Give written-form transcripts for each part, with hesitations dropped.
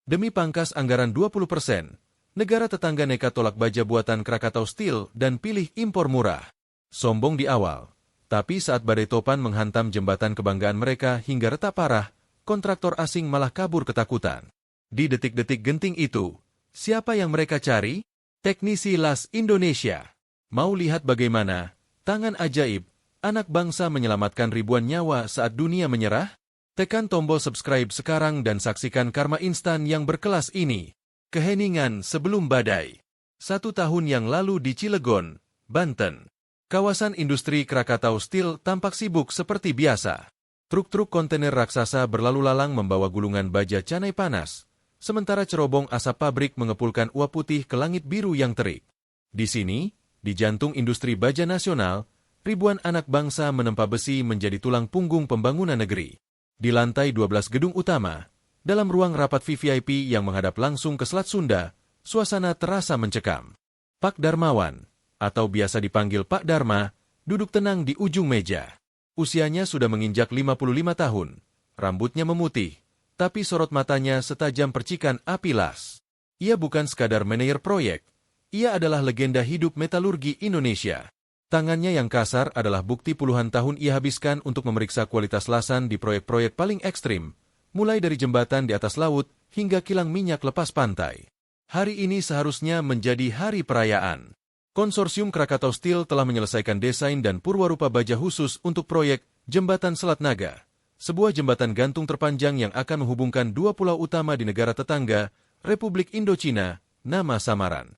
Demi pangkas anggaran 20%, negara tetangga nekat tolak baja buatan Krakatau Steel dan pilih impor murah. Sombong di awal, tapi saat badai topan menghantam jembatan kebanggaan mereka hingga retak parah, kontraktor asing malah kabur ketakutan. Di detik-detik genting itu, siapa yang mereka cari? Teknisi las Indonesia. Mau lihat bagaimana tangan ajaib anak bangsa menyelamatkan ribuan nyawa saat dunia menyerah? Tekan tombol subscribe sekarang dan saksikan karma instan yang berkelas ini. Keheningan sebelum badai. 1 tahun yang lalu di Cilegon, Banten. Kawasan industri Krakatau Steel tampak sibuk seperti biasa. Truk-truk kontainer raksasa berlalu lalang membawa gulungan baja canai panas, sementara cerobong asap pabrik mengepulkan uap putih ke langit biru yang terik. Di sini, di jantung industri baja nasional, ribuan anak bangsa menempa besi menjadi tulang punggung pembangunan negeri. Di lantai 12 gedung utama, dalam ruang rapat VVIP yang menghadap langsung ke Selat Sunda, suasana terasa mencekam. Pak Darmawan, atau biasa dipanggil Pak Darma, duduk tenang di ujung meja. Usianya sudah menginjak 55 tahun, rambutnya memutih, tapi sorot matanya setajam percikan api las. Ia bukan sekadar manajer proyek, ia adalah legenda hidup metalurgi Indonesia. Tangannya yang kasar adalah bukti puluhan tahun ia habiskan untuk memeriksa kualitas lasan di proyek-proyek paling ekstrim, mulai dari jembatan di atas laut hingga kilang minyak lepas pantai. Hari ini seharusnya menjadi hari perayaan. Konsorsium Krakatau Steel telah menyelesaikan desain dan purwarupa baja khusus untuk proyek Jembatan Selat Naga, sebuah jembatan gantung terpanjang yang akan menghubungkan dua pulau utama di negara tetangga, Republik Indochina, nama samaran.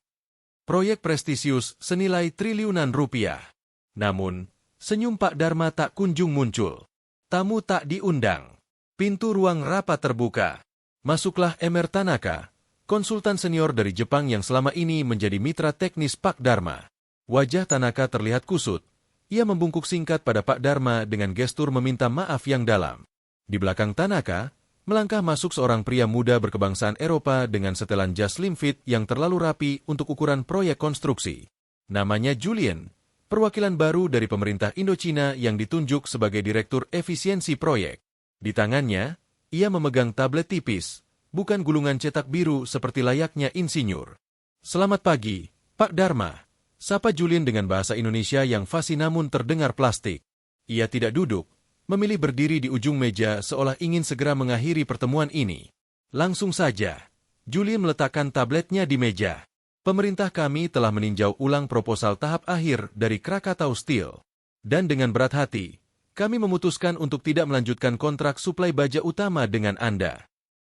Proyek prestisius senilai triliunan rupiah. Namun, senyum Pak Darma tak kunjung muncul. Tamu tak diundang. Pintu ruang rapat terbuka. Masuklah Emer Tanaka, konsultan senior dari Jepang yang selama ini menjadi mitra teknis Pak Darma. Wajah Tanaka terlihat kusut. Ia membungkuk singkat pada Pak Darma dengan gestur meminta maaf yang dalam. Di belakang Tanaka, melangkah masuk seorang pria muda berkebangsaan Eropa dengan setelan jas slim fit yang terlalu rapi untuk ukuran proyek konstruksi. Namanya Julian, perwakilan baru dari pemerintah Indochina yang ditunjuk sebagai direktur efisiensi proyek. Di tangannya, ia memegang tablet tipis, bukan gulungan cetak biru seperti layaknya insinyur. Selamat pagi, Pak Darma. Sapa Julian dengan bahasa Indonesia yang fasih namun terdengar plastik. Ia tidak duduk, memilih berdiri di ujung meja seolah ingin segera mengakhiri pertemuan ini. Langsung saja, Julian meletakkan tabletnya di meja. Pemerintah kami telah meninjau ulang proposal tahap akhir dari Krakatau Steel. Dan dengan berat hati, kami memutuskan untuk tidak melanjutkan kontrak suplai baja utama dengan Anda.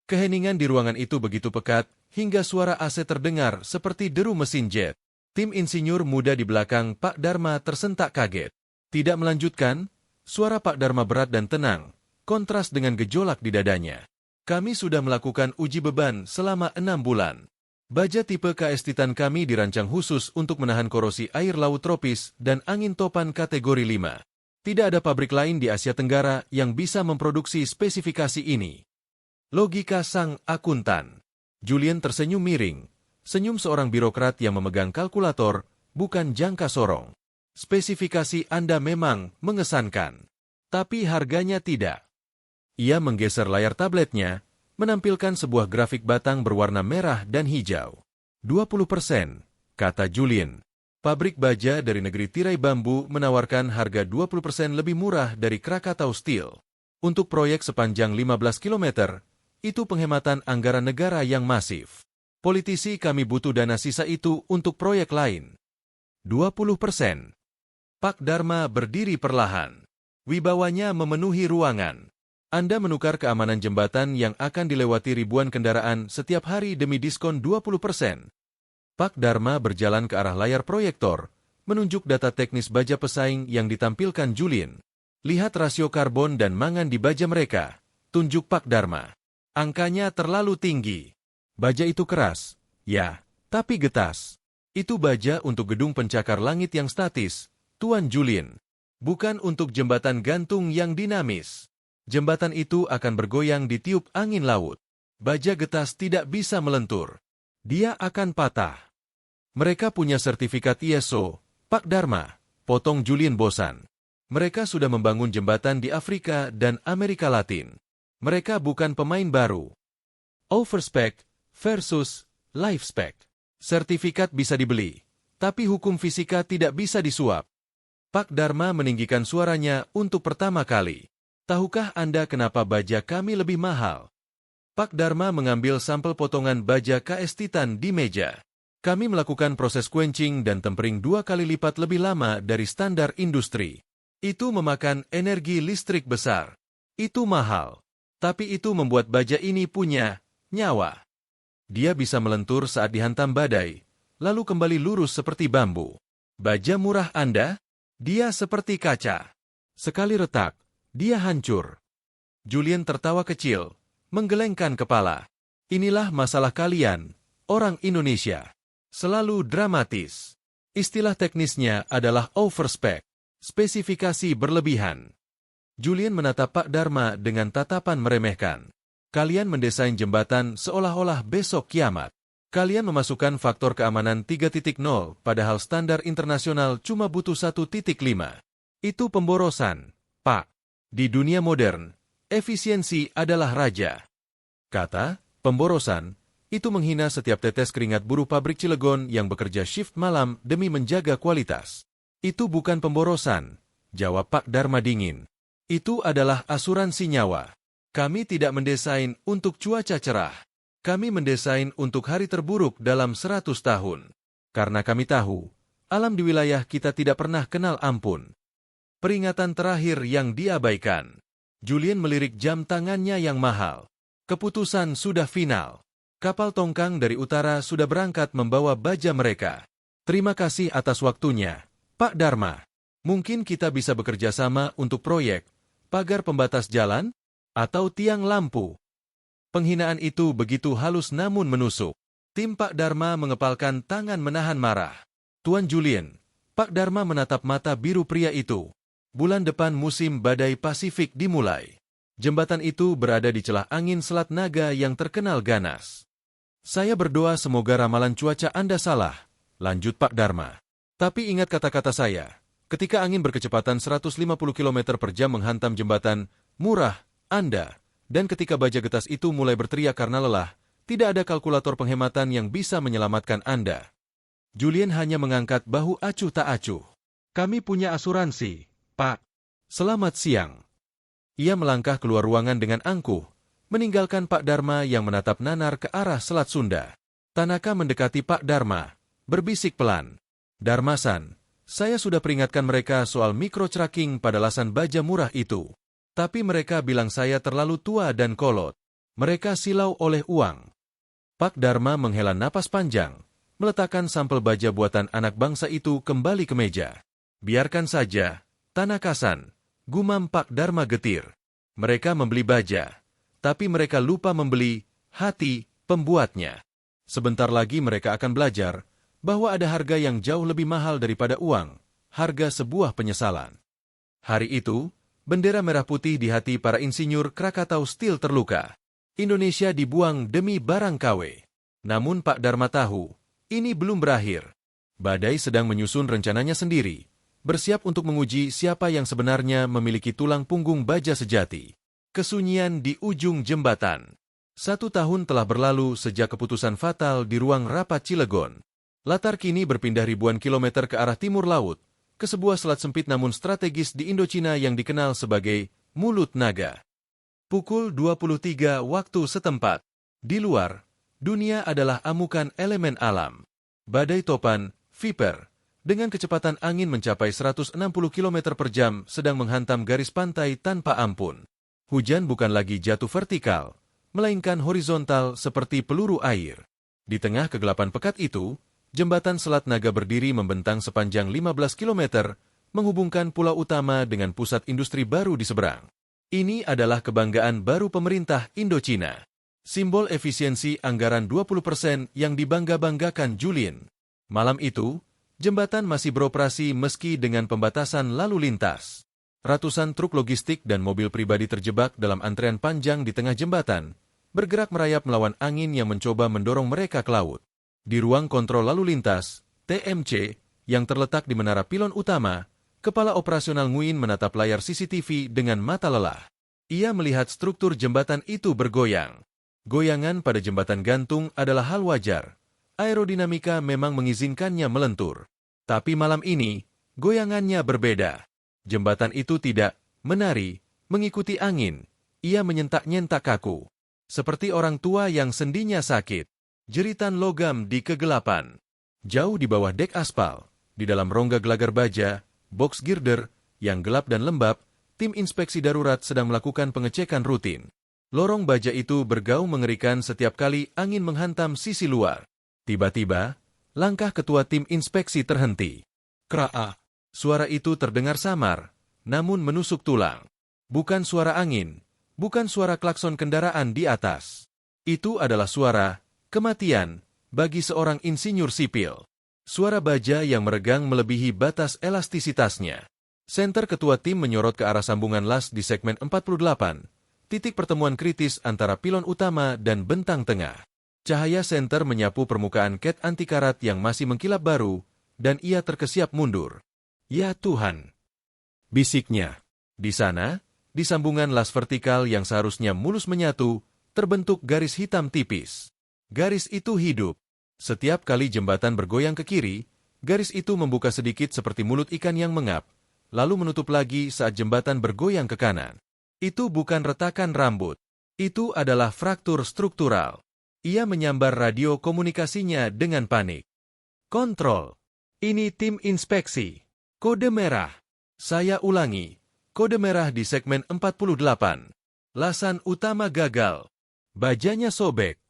Keheningan di ruangan itu begitu pekat, hingga suara AC terdengar seperti deru mesin jet. Tim insinyur muda di belakang Pak Darma tersentak kaget. Tidak melanjutkan? Suara Pak Darma berat dan tenang, kontras dengan gejolak di dadanya. Kami sudah melakukan uji beban selama 6 bulan. Baja tipe KS Titan kami dirancang khusus untuk menahan korosi air laut tropis dan angin topan kategori 5. Tidak ada pabrik lain di Asia Tenggara yang bisa memproduksi spesifikasi ini. Logika sang akuntan. Julian tersenyum miring, senyum seorang birokrat yang memegang kalkulator, bukan jangka sorong. Spesifikasi Anda memang mengesankan, tapi harganya tidak. Ia menggeser layar tabletnya, menampilkan sebuah grafik batang berwarna merah dan hijau. 20%, kata Julian. Pabrik baja dari negeri tirai bambu menawarkan harga 20% lebih murah dari Krakatau Steel. Untuk proyek sepanjang 15 km, itu penghematan anggaran negara yang masif. Politisi kami butuh dana sisa itu untuk proyek lain. 20%. Pak Darma berdiri perlahan. Wibawanya memenuhi ruangan. Anda menukar keamanan jembatan yang akan dilewati ribuan kendaraan setiap hari demi diskon 20%. Pak Darma berjalan ke arah layar proyektor, menunjuk data teknis baja pesaing yang ditampilkan Julian. Lihat rasio karbon dan mangan di baja mereka, tunjuk Pak Darma. Angkanya terlalu tinggi. Baja itu keras, ya, tapi getas. Itu baja untuk gedung pencakar langit yang statis, Tuan Julian. Bukan untuk jembatan gantung yang dinamis. Jembatan itu akan bergoyang di tiup angin laut. Baja getas tidak bisa melentur. Dia akan patah. Mereka punya sertifikat ISO, Pak Darma, potong Julian bosan. Mereka sudah membangun jembatan di Afrika dan Amerika Latin. Mereka bukan pemain baru. Overspec versus life spec. Sertifikat bisa dibeli, tapi hukum fisika tidak bisa disuap. Pak Dharma meninggikan suaranya untuk pertama kali. Tahukah Anda kenapa baja kami lebih mahal? Pak Dharma mengambil sampel potongan baja KS Titan di meja. Kami melakukan proses quenching dan tempering 2 kali lipat lebih lama dari standar industri. Itu memakan energi listrik besar. Itu mahal. Tapi itu membuat baja ini punya nyawa. Dia bisa melentur saat dihantam badai, lalu kembali lurus seperti bambu. Baja murah Anda? Dia seperti kaca. Sekali retak, dia hancur. Julian tertawa kecil, menggelengkan kepala. Inilah masalah kalian, orang Indonesia. Selalu dramatis. Istilah teknisnya adalah overspec, spesifikasi berlebihan. Julian menatap Pak Dharma dengan tatapan meremehkan. Kalian mendesain jembatan seolah-olah besok kiamat. Kalian memasukkan faktor keamanan 3.0 padahal standar internasional cuma butuh 1.5. Itu pemborosan, Pak. Di dunia modern, efisiensi adalah raja. Kata, pemborosan, itu menghina setiap tetes keringat buruh pabrik Cilegon yang bekerja shift malam demi menjaga kualitas. Itu bukan pemborosan, jawab Pak Dharma dingin. Itu adalah asuransi nyawa. Kami tidak mendesain untuk cuaca cerah. Kami mendesain untuk hari terburuk dalam 100 tahun. Karena kami tahu, alam di wilayah kita tidak pernah kenal ampun. Peringatan terakhir yang diabaikan. Julian melirik jam tangannya yang mahal. Keputusan sudah final. Kapal tongkang dari utara sudah berangkat membawa baja mereka. Terima kasih atas waktunya, Pak Dharma. Mungkin kita bisa bekerja sama untuk proyek, pagar pembatas jalan, atau tiang lampu. Penghinaan itu begitu halus namun menusuk. Tim Pak Dharma mengepalkan tangan menahan marah. Tuan Julian, Pak Dharma menatap mata biru pria itu. Bulan depan musim badai Pasifik dimulai. Jembatan itu berada di celah angin Selat Naga yang terkenal ganas. Saya berdoa semoga ramalan cuaca Anda salah, lanjut Pak Dharma. Tapi ingat kata-kata saya, ketika angin berkecepatan 150 km per jam menghantam jembatan murah Anda, dan ketika baja getas itu mulai berteriak karena lelah, tidak ada kalkulator penghematan yang bisa menyelamatkan Anda. Julian hanya mengangkat bahu acuh tak acuh. Kami punya asuransi, Pak. Selamat siang. Ia melangkah keluar ruangan dengan angkuh, meninggalkan Pak Dharma yang menatap nanar ke arah Selat Sunda. Tanaka mendekati Pak Dharma, berbisik pelan. Dharma-san, saya sudah peringatkan mereka soal micro-cracking pada lasan baja murah itu. Tapi mereka bilang saya terlalu tua dan kolot. Mereka silau oleh uang. Pak Dharma menghela napas panjang, meletakkan sampel baja buatan anak bangsa itu kembali ke meja. Biarkan saja, Tanaka-san, gumam Pak Dharma getir. Mereka membeli baja. Tapi mereka lupa membeli hati pembuatnya. Sebentar lagi mereka akan belajar bahwa ada harga yang jauh lebih mahal daripada uang, harga sebuah penyesalan. Hari itu, bendera merah putih di hati para insinyur Krakatau Steel terluka. Indonesia dibuang demi barang KW. Namun Pak Dharma tahu, ini belum berakhir. Badai sedang menyusun rencananya sendiri, bersiap untuk menguji siapa yang sebenarnya memiliki tulang punggung baja sejati. Kesunyian di ujung jembatan. 1 tahun telah berlalu sejak keputusan fatal di ruang rapat Cilegon. Latar kini berpindah ribuan kilometer ke arah timur laut, ke sebuah selat sempit namun strategis di Indochina yang dikenal sebagai Mulut Naga. Pukul 23 waktu setempat. Di luar, dunia adalah amukan elemen alam. Badai topan, Viper, dengan kecepatan angin mencapai 160 km per jam sedang menghantam garis pantai tanpa ampun. Hujan bukan lagi jatuh vertikal, melainkan horizontal seperti peluru air. Di tengah kegelapan pekat itu, jembatan Selat Naga berdiri membentang sepanjang 15 km, menghubungkan pulau utama dengan pusat industri baru di seberang. Ini adalah kebanggaan baru pemerintah Indochina. Simbol efisiensi anggaran 20% yang dibangga-banggakan Julian. Malam itu, jembatan masih beroperasi meski dengan pembatasan lalu lintas. Ratusan truk logistik dan mobil pribadi terjebak dalam antrean panjang di tengah jembatan, bergerak merayap melawan angin yang mencoba mendorong mereka ke laut. Di ruang kontrol lalu lintas, TMC, yang terletak di menara pilon utama, Kepala Operasional Nguyen menatap layar CCTV dengan mata lelah. Ia melihat struktur jembatan itu bergoyang. Goyangan pada jembatan gantung adalah hal wajar. Aerodinamika memang mengizinkannya melentur. Tapi malam ini, goyangannya berbeda. Jembatan itu tidak menari, mengikuti angin. Ia menyentak-nyentak kaku. Seperti orang tua yang sendinya sakit. Jeritan logam di kegelapan. Jauh di bawah dek aspal, di dalam rongga gelagar baja, box girder, yang gelap dan lembab, tim inspeksi darurat sedang melakukan pengecekan rutin. Lorong baja itu bergaung mengerikan setiap kali angin menghantam sisi luar. Tiba-tiba, langkah ketua tim inspeksi terhenti. Kraa! Suara itu terdengar samar, namun menusuk tulang. Bukan suara angin, bukan suara klakson kendaraan di atas. Itu adalah suara kematian bagi seorang insinyur sipil. Suara baja yang meregang melebihi batas elastisitasnya. Senter ketua tim menyorot ke arah sambungan las di segmen 48, titik pertemuan kritis antara pilon utama dan bentang tengah. Cahaya senter menyapu permukaan cat anti-karat yang masih mengkilap baru, dan ia terkesiap mundur. Ya Tuhan! Bisiknya. Di sana, di sambungan las vertikal yang seharusnya mulus menyatu, terbentuk garis hitam tipis. Garis itu hidup. Setiap kali jembatan bergoyang ke kiri, garis itu membuka sedikit seperti mulut ikan yang mengap, lalu menutup lagi saat jembatan bergoyang ke kanan. Itu bukan retakan rambut. Itu adalah fraktur struktural. Ia menyambar radio komunikasinya dengan panik. Kontrol. Ini tim inspeksi. Kode merah. Saya ulangi. Kode merah di segmen 48. Lasan utama gagal. Bajanya sobek.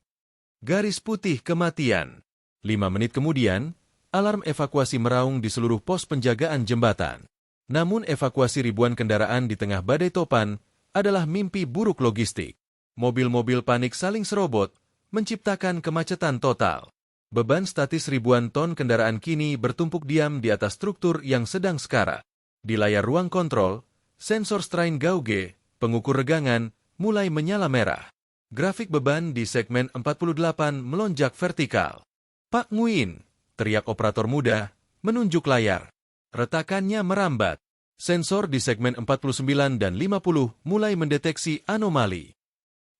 Garis putih kematian. 5 menit kemudian, alarm evakuasi meraung di seluruh pos penjagaan jembatan. Namun evakuasi ribuan kendaraan di tengah badai topan adalah mimpi buruk logistik. Mobil-mobil panik saling serobot, menciptakan kemacetan total. Beban statis ribuan ton kendaraan kini bertumpuk diam di atas struktur yang sedang sekarat. Di layar ruang kontrol, sensor strain gauge, pengukur regangan, mulai menyala merah. Grafik beban di segmen 48 melonjak vertikal. Pak Nguyen, teriak operator muda, menunjuk layar. Retakannya merambat. Sensor di segmen 49 dan 50 mulai mendeteksi anomali.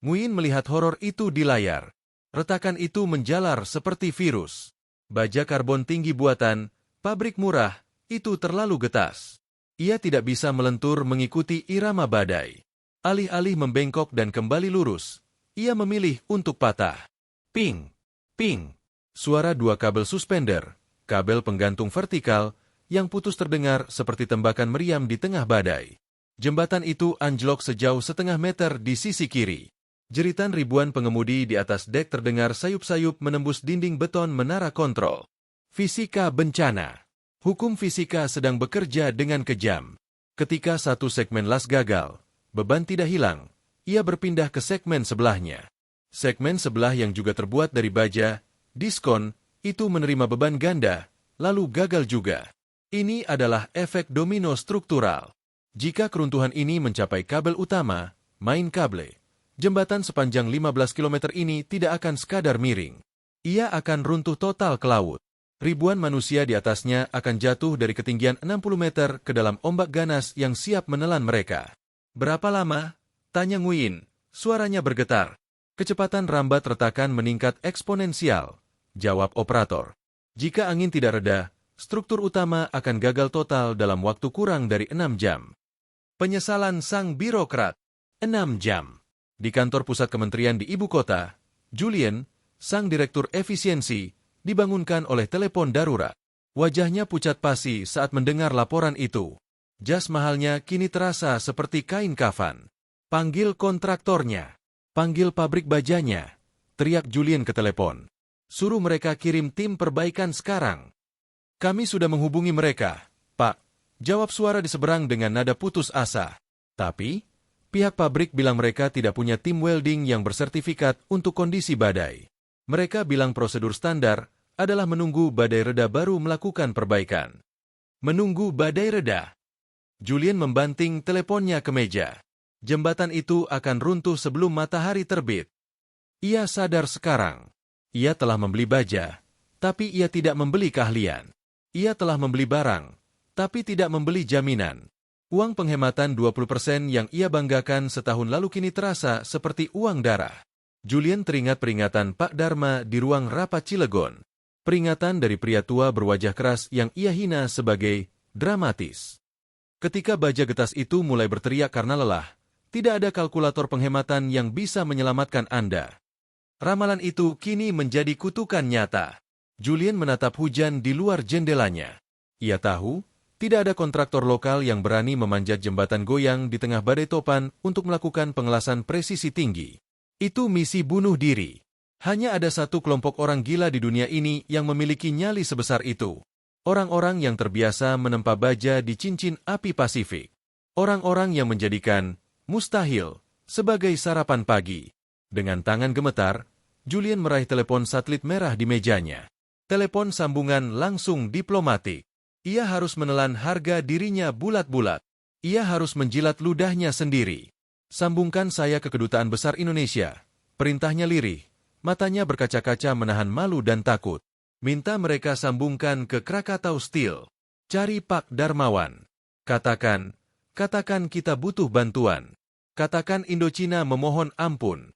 Nguyen melihat horor itu di layar. Retakan itu menjalar seperti virus. Baja karbon tinggi buatan, pabrik murah, itu terlalu getas. Ia tidak bisa melentur mengikuti irama badai. Alih-alih membengkok dan kembali lurus, ia memilih untuk patah. Ping! Ping! Suara dua kabel suspender, kabel penggantung vertikal, yang putus terdengar seperti tembakan meriam di tengah badai. Jembatan itu anjlok sejauh setengah meter di sisi kiri. Jeritan ribuan pengemudi di atas dek terdengar sayup-sayup menembus dinding beton menara kontrol. Fisika bencana. Hukum fisika sedang bekerja dengan kejam. Ketika satu segmen las gagal, beban tidak hilang. Ia berpindah ke segmen sebelahnya. Segmen sebelah yang juga terbuat dari baja, diskon, itu menerima beban ganda, lalu gagal juga. Ini adalah efek domino struktural. Jika keruntuhan ini mencapai kabel utama, main kable, jembatan sepanjang 15 km ini tidak akan sekadar miring. Ia akan runtuh total ke laut. Ribuan manusia di atasnya akan jatuh dari ketinggian 60 meter ke dalam ombak ganas yang siap menelan mereka. Berapa lama? Tanya Nguyen. Suaranya bergetar. Kecepatan rambat retakan meningkat eksponensial. Jawab operator. Jika angin tidak reda, struktur utama akan gagal total dalam waktu kurang dari 6 jam. Penyesalan sang birokrat. 6 jam. Di kantor pusat kementerian di ibu kota, Julian, sang direktur efisiensi, dibangunkan oleh telepon darurat. Wajahnya pucat pasi saat mendengar laporan itu. Jas mahalnya kini terasa seperti kain kafan. Panggil kontraktornya. Panggil pabrik bajanya. Teriak Julian ke telepon. Suruh mereka kirim tim perbaikan sekarang. Kami sudah menghubungi mereka, Pak. Jawab suara di seberang dengan nada putus asa. Tapi, pihak pabrik bilang mereka tidak punya tim welding yang bersertifikat untuk kondisi badai. Mereka bilang prosedur standar adalah menunggu badai reda baru melakukan perbaikan. Menunggu badai reda. Julian membanting teleponnya ke meja. Jembatan itu akan runtuh sebelum matahari terbit. Ia sadar sekarang. Ia telah membeli baja, tapi ia tidak membeli keahlian. Ia telah membeli barang, tapi tidak membeli jaminan. Uang penghematan 20% yang ia banggakan setahun lalu kini terasa seperti uang darah. Julian teringat peringatan Pak Dharma di ruang rapat Cilegon. Peringatan dari pria tua berwajah keras yang ia hina sebagai dramatis. Ketika baja getas itu mulai berteriak karena lelah, tidak ada kalkulator penghematan yang bisa menyelamatkan Anda. Ramalan itu kini menjadi kutukan nyata. Julian menatap hujan di luar jendelanya. Ia tahu, tidak ada kontraktor lokal yang berani memanjat jembatan goyang di tengah badai topan untuk melakukan pengelasan presisi tinggi. Itu misi bunuh diri. Hanya ada satu kelompok orang gila di dunia ini yang memiliki nyali sebesar itu. Orang-orang yang terbiasa menempa baja di cincin api Pasifik. Orang-orang yang menjadikan mustahil sebagai sarapan pagi. Dengan tangan gemetar, Julian meraih telepon satelit merah di mejanya. Telepon sambungan langsung diplomatik. Ia harus menelan harga dirinya bulat-bulat. Ia harus menjilat ludahnya sendiri. Sambungkan saya ke Kedutaan Besar Indonesia. Perintahnya lirih. Matanya berkaca-kaca menahan malu dan takut. Minta mereka sambungkan ke Krakatau Steel. Cari Pak Darmawan. Katakan kita butuh bantuan. Katakan Indochina memohon ampun.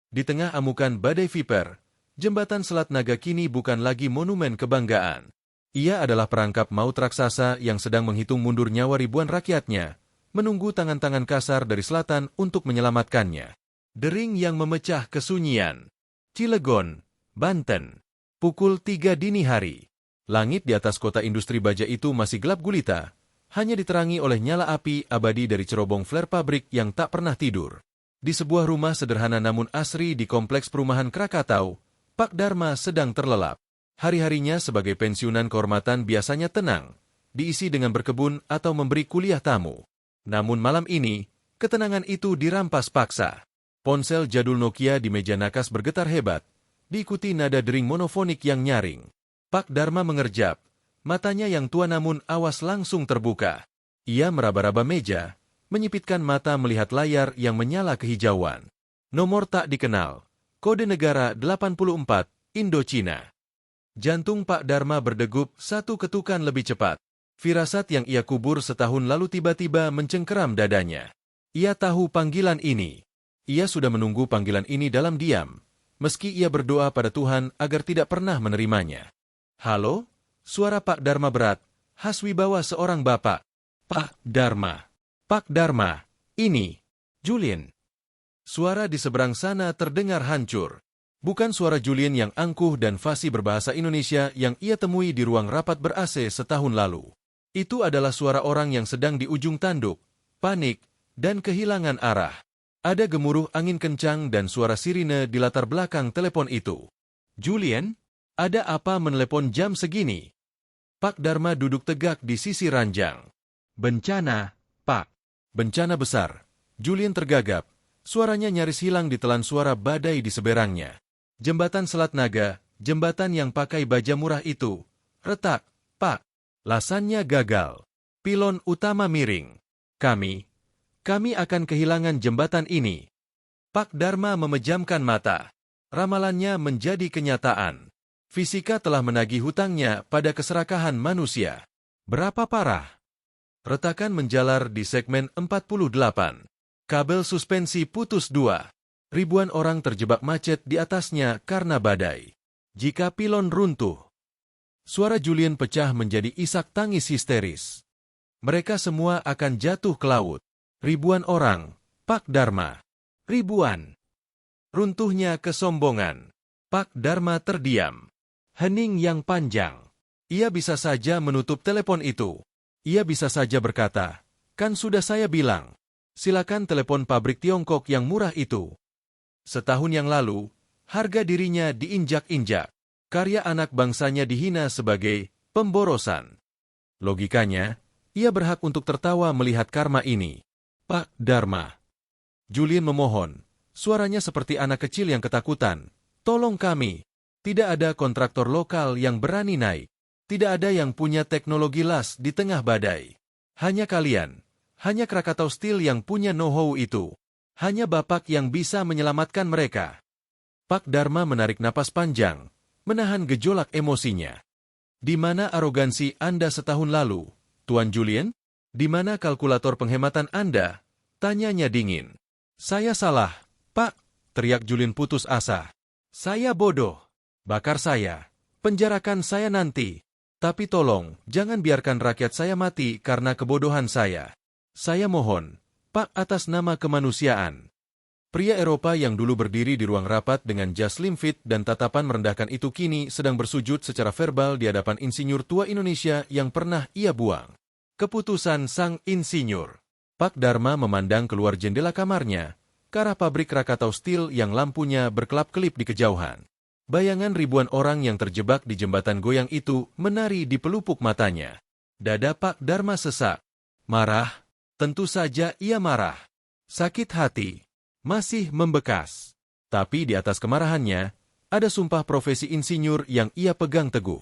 Di tengah amukan badai Viper, jembatan Selat Naga kini bukan lagi monumen kebanggaan. Ia adalah perangkap maut raksasa yang sedang menghitung mundur nyawa ribuan rakyatnya, menunggu tangan-tangan kasar dari selatan untuk menyelamatkannya. Dering yang memecah kesunyian. Cilegon, Banten. Pukul 3 dini hari. Langit di atas kota industri baja itu masih gelap gulita, hanya diterangi oleh nyala api abadi dari cerobong flare pabrik yang tak pernah tidur. Di sebuah rumah sederhana namun asri di kompleks perumahan Krakatau, Pak Dharma sedang terlelap. Hari-harinya sebagai pensiunan kehormatan biasanya tenang, diisi dengan berkebun atau memberi kuliah tamu. Namun malam ini, ketenangan itu dirampas paksa. Ponsel jadul Nokia di meja nakas bergetar hebat, diikuti nada dering monofonik yang nyaring. Pak Dharma mengerjap, matanya yang tua namun awas langsung terbuka. Ia meraba-raba meja, menyipitkan mata melihat layar yang menyala kehijauan. Nomor tak dikenal, kode negara 84, Indochina. Jantung Pak Dharma berdegup satu ketukan lebih cepat. Firasat yang ia kubur setahun lalu tiba-tiba mencengkeram dadanya. Ia tahu panggilan ini. Ia sudah menunggu panggilan ini dalam diam, meski ia berdoa pada Tuhan agar tidak pernah menerimanya. Halo? Suara Pak Dharma berat, khas wibawa seorang bapak. Pak Dharma. Pak Dharma. Ini. Julian. Suara di seberang sana terdengar hancur. Bukan suara Julian yang angkuh dan fasih berbahasa Indonesia yang ia temui di ruang rapat ber-AC setahun lalu. Itu adalah suara orang yang sedang di ujung tanduk, panik, dan kehilangan arah. Ada gemuruh angin kencang dan suara sirine di latar belakang telepon itu. Julian? Ada apa menelepon jam segini? Pak Dharma duduk tegak di sisi ranjang. Bencana, Pak. Bencana besar. Julian tergagap. Suaranya nyaris hilang ditelan suara badai di seberangnya. Jembatan Selat Naga, jembatan yang pakai baja murah itu. Retak, Pak. Lasannya gagal. Pilon utama miring. Kami akan kehilangan jembatan ini. Pak Dharma memejamkan mata. Ramalannya menjadi kenyataan. Fisika telah menagih hutangnya pada keserakahan manusia. Berapa parah? Retakan menjalar di segmen 48. Kabel suspensi putus 2. Ribuan orang terjebak macet di atasnya karena badai. Jika pilon runtuh. Suara Julian pecah menjadi isak tangis histeris. Mereka semua akan jatuh ke laut. Ribuan orang, Pak Dharma. Ribuan. Runtuhnya kesombongan. Pak Dharma terdiam. Hening yang panjang. Ia bisa saja menutup telepon itu. Ia bisa saja berkata, kan sudah saya bilang. Silakan telepon pabrik Tiongkok yang murah itu. Setahun yang lalu, harga dirinya diinjak-injak. Karya anak bangsanya dihina sebagai pemborosan. Logikanya, ia berhak untuk tertawa melihat karma ini. Pak Dharma. Julian memohon, suaranya seperti anak kecil yang ketakutan. Tolong kami. Tidak ada kontraktor lokal yang berani naik. Tidak ada yang punya teknologi las di tengah badai. Hanya kalian. Hanya Krakatau Steel yang punya know-how itu. Hanya Bapak yang bisa menyelamatkan mereka. Pak Dharma menarik napas panjang, menahan gejolak emosinya. Di mana arogansi Anda setahun lalu, Tuan Julian? Di mana kalkulator penghematan Anda? Tanyanya dingin. Saya salah, Pak. teriak Julin putus asa. Saya bodoh. Bakar saya. Penjarakan saya nanti. Tapi tolong, jangan biarkan rakyat saya mati karena kebodohan saya. Saya mohon, Pak, atas nama kemanusiaan. Pria Eropa yang dulu berdiri di ruang rapat dengan jas slim fit dan tatapan merendahkan itu kini sedang bersujud secara verbal di hadapan insinyur tua Indonesia yang pernah ia buang. Keputusan sang insinyur. Pak Dharma memandang keluar jendela kamarnya, ke arah pabrik Krakatau Steel yang lampunya berkelap-kelip di kejauhan. Bayangan ribuan orang yang terjebak di jembatan goyang itu menari di pelupuk matanya. Dada Pak Dharma sesak. Marah? Tentu saja ia marah. Sakit hati. Masih membekas. Tapi di atas kemarahannya, ada sumpah profesi insinyur yang ia pegang teguh.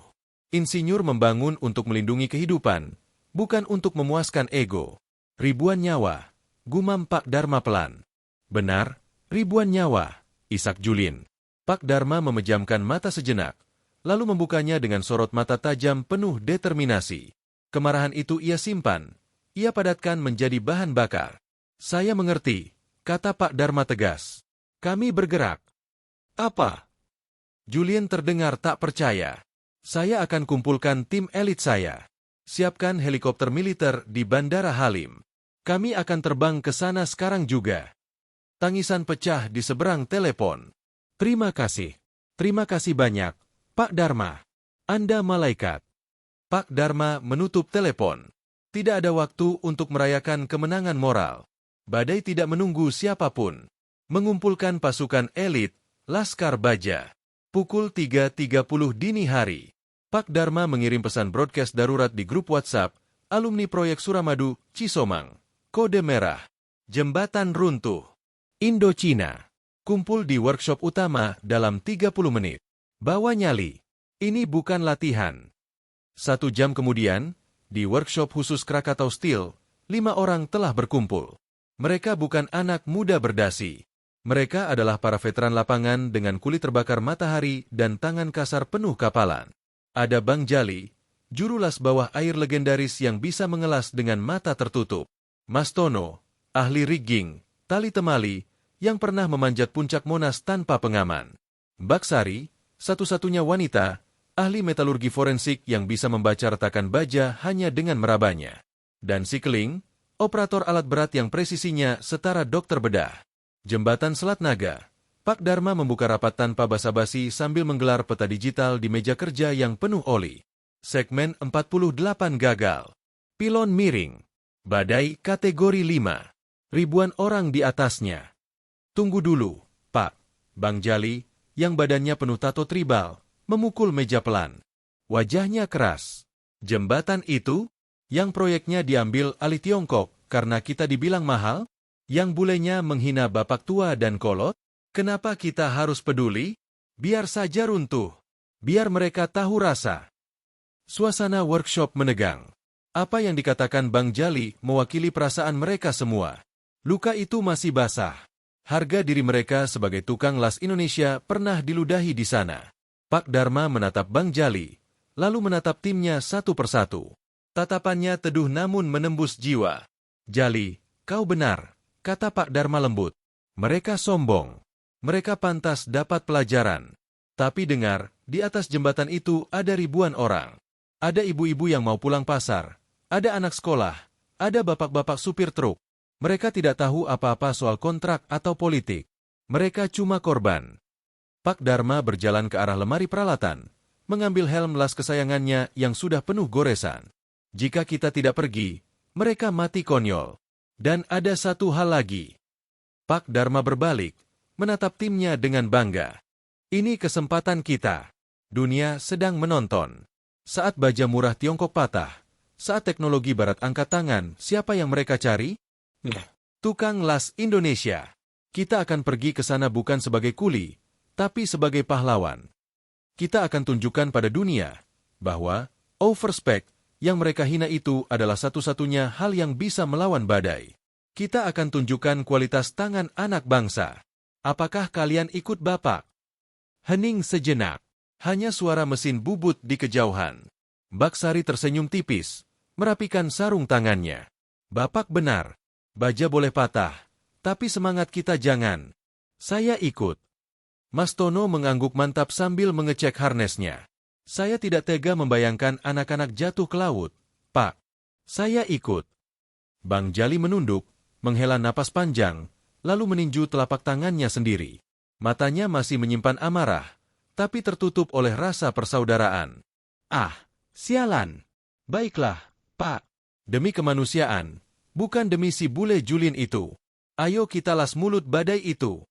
Insinyur membangun untuk melindungi kehidupan, bukan untuk memuaskan ego. Ribuan nyawa, gumam Pak Dharma pelan. Benar, ribuan nyawa, isak Julin. Pak Dharma memejamkan mata sejenak, lalu membukanya dengan sorot mata tajam penuh determinasi. Kemarahan itu ia simpan, ia padatkan menjadi bahan bakar. Saya mengerti, kata Pak Dharma tegas. Kami bergerak. Apa? Julien terdengar tak percaya. Saya akan kumpulkan tim elit saya. Siapkan helikopter militer di Bandara Halim. Kami akan terbang ke sana sekarang juga. Tangisan pecah di seberang telepon. Terima kasih. Terima kasih banyak, Pak Dharma. Anda malaikat. Pak Dharma menutup telepon. Tidak ada waktu untuk merayakan kemenangan moral. Badai tidak menunggu siapapun. Mengumpulkan pasukan elit, Laskar Baja. Pukul 3.30 dini hari. Pak Dharma mengirim pesan broadcast darurat di grup WhatsApp, alumni proyek Suramadu, Cisomang. Kode merah. Jembatan runtuh. Indochina. Kumpul di workshop utama dalam 30 menit. Bawa nyali. Ini bukan latihan. 1 jam kemudian, di workshop khusus Krakatau Steel, 5 orang telah berkumpul. Mereka bukan anak muda berdasi. Mereka adalah para veteran lapangan dengan kulit terbakar matahari dan tangan kasar penuh kapalan. Ada Bang Jali, juru las bawah air legendaris yang bisa mengelas dengan mata tertutup. Mas Tono, ahli rigging, tali temali, yang pernah memanjat puncak Monas tanpa pengaman. Mbak Sari, satu-satunya wanita, ahli metalurgi forensik yang bisa membaca retakan baja hanya dengan merabanya. Dan si Keling, operator alat berat yang presisinya setara dokter bedah. Jembatan Selat Naga. Pak Dharma membuka rapat tanpa basa-basi sambil menggelar peta digital di meja kerja yang penuh oli. Segmen 48 gagal. Pilon miring. Badai kategori 5. Ribuan orang di atasnya. Tunggu dulu, Pak. Bang Jali, yang badannya penuh tato tribal, memukul meja pelan. Wajahnya keras. Jembatan itu? Yang proyeknya diambil alih Tiongkok karena kita dibilang mahal? Yang bulenya menghina bapak tua dan kolot? Kenapa kita harus peduli? Biar saja runtuh. Biar mereka tahu rasa. Suasana workshop menegang. Apa yang dikatakan Bang Jali mewakili perasaan mereka semua. Luka itu masih basah. Harga diri mereka sebagai tukang las Indonesia pernah diludahi di sana. Pak Dharma menatap Bang Jali, lalu menatap timnya satu persatu. Tatapannya teduh namun menembus jiwa. Jali, kau benar, kata Pak Dharma lembut. Mereka sombong. Mereka pantas dapat pelajaran. Tapi dengar, di atas jembatan itu ada ribuan orang. Ada ibu-ibu yang mau pulang pasar. Ada anak sekolah. Ada bapak-bapak supir truk. Mereka tidak tahu apa-apa soal kontrak atau politik. Mereka cuma korban. Pak Dharma berjalan ke arah lemari peralatan, mengambil helm las kesayangannya yang sudah penuh goresan. Jika kita tidak pergi, mereka mati konyol. Dan ada satu hal lagi. Pak Dharma berbalik, menatap timnya dengan bangga. Ini kesempatan kita. Dunia sedang menonton. Saat baja murah Tiongkok patah, saat teknologi barat angkat tangan, siapa yang mereka cari? Tukang las Indonesia. Kita akan pergi ke sana bukan sebagai kuli, tapi sebagai pahlawan. Kita akan tunjukkan pada dunia bahwa overspec yang mereka hina itu adalah satu-satunya hal yang bisa melawan badai. Kita akan tunjukkan kualitas tangan anak bangsa. Apakah kalian ikut Bapak? Hening sejenak. Hanya suara mesin bubut di kejauhan. Mbak Sari tersenyum tipis, merapikan sarung tangannya. Bapak benar. Baja boleh patah, tapi semangat kita jangan. Saya ikut. Mas Tono mengangguk mantap sambil mengecek harnesnya. Saya tidak tega membayangkan anak-anak jatuh ke laut. Pak, saya ikut. Bang Jali menunduk, menghela napas panjang, lalu meninju telapak tangannya sendiri. Matanya masih menyimpan amarah, tapi tertutup oleh rasa persaudaraan. Ah, sialan. Baiklah, Pak. Demi kemanusiaan, bukan demi si bule Julien itu. Ayo kita las mulut badai itu.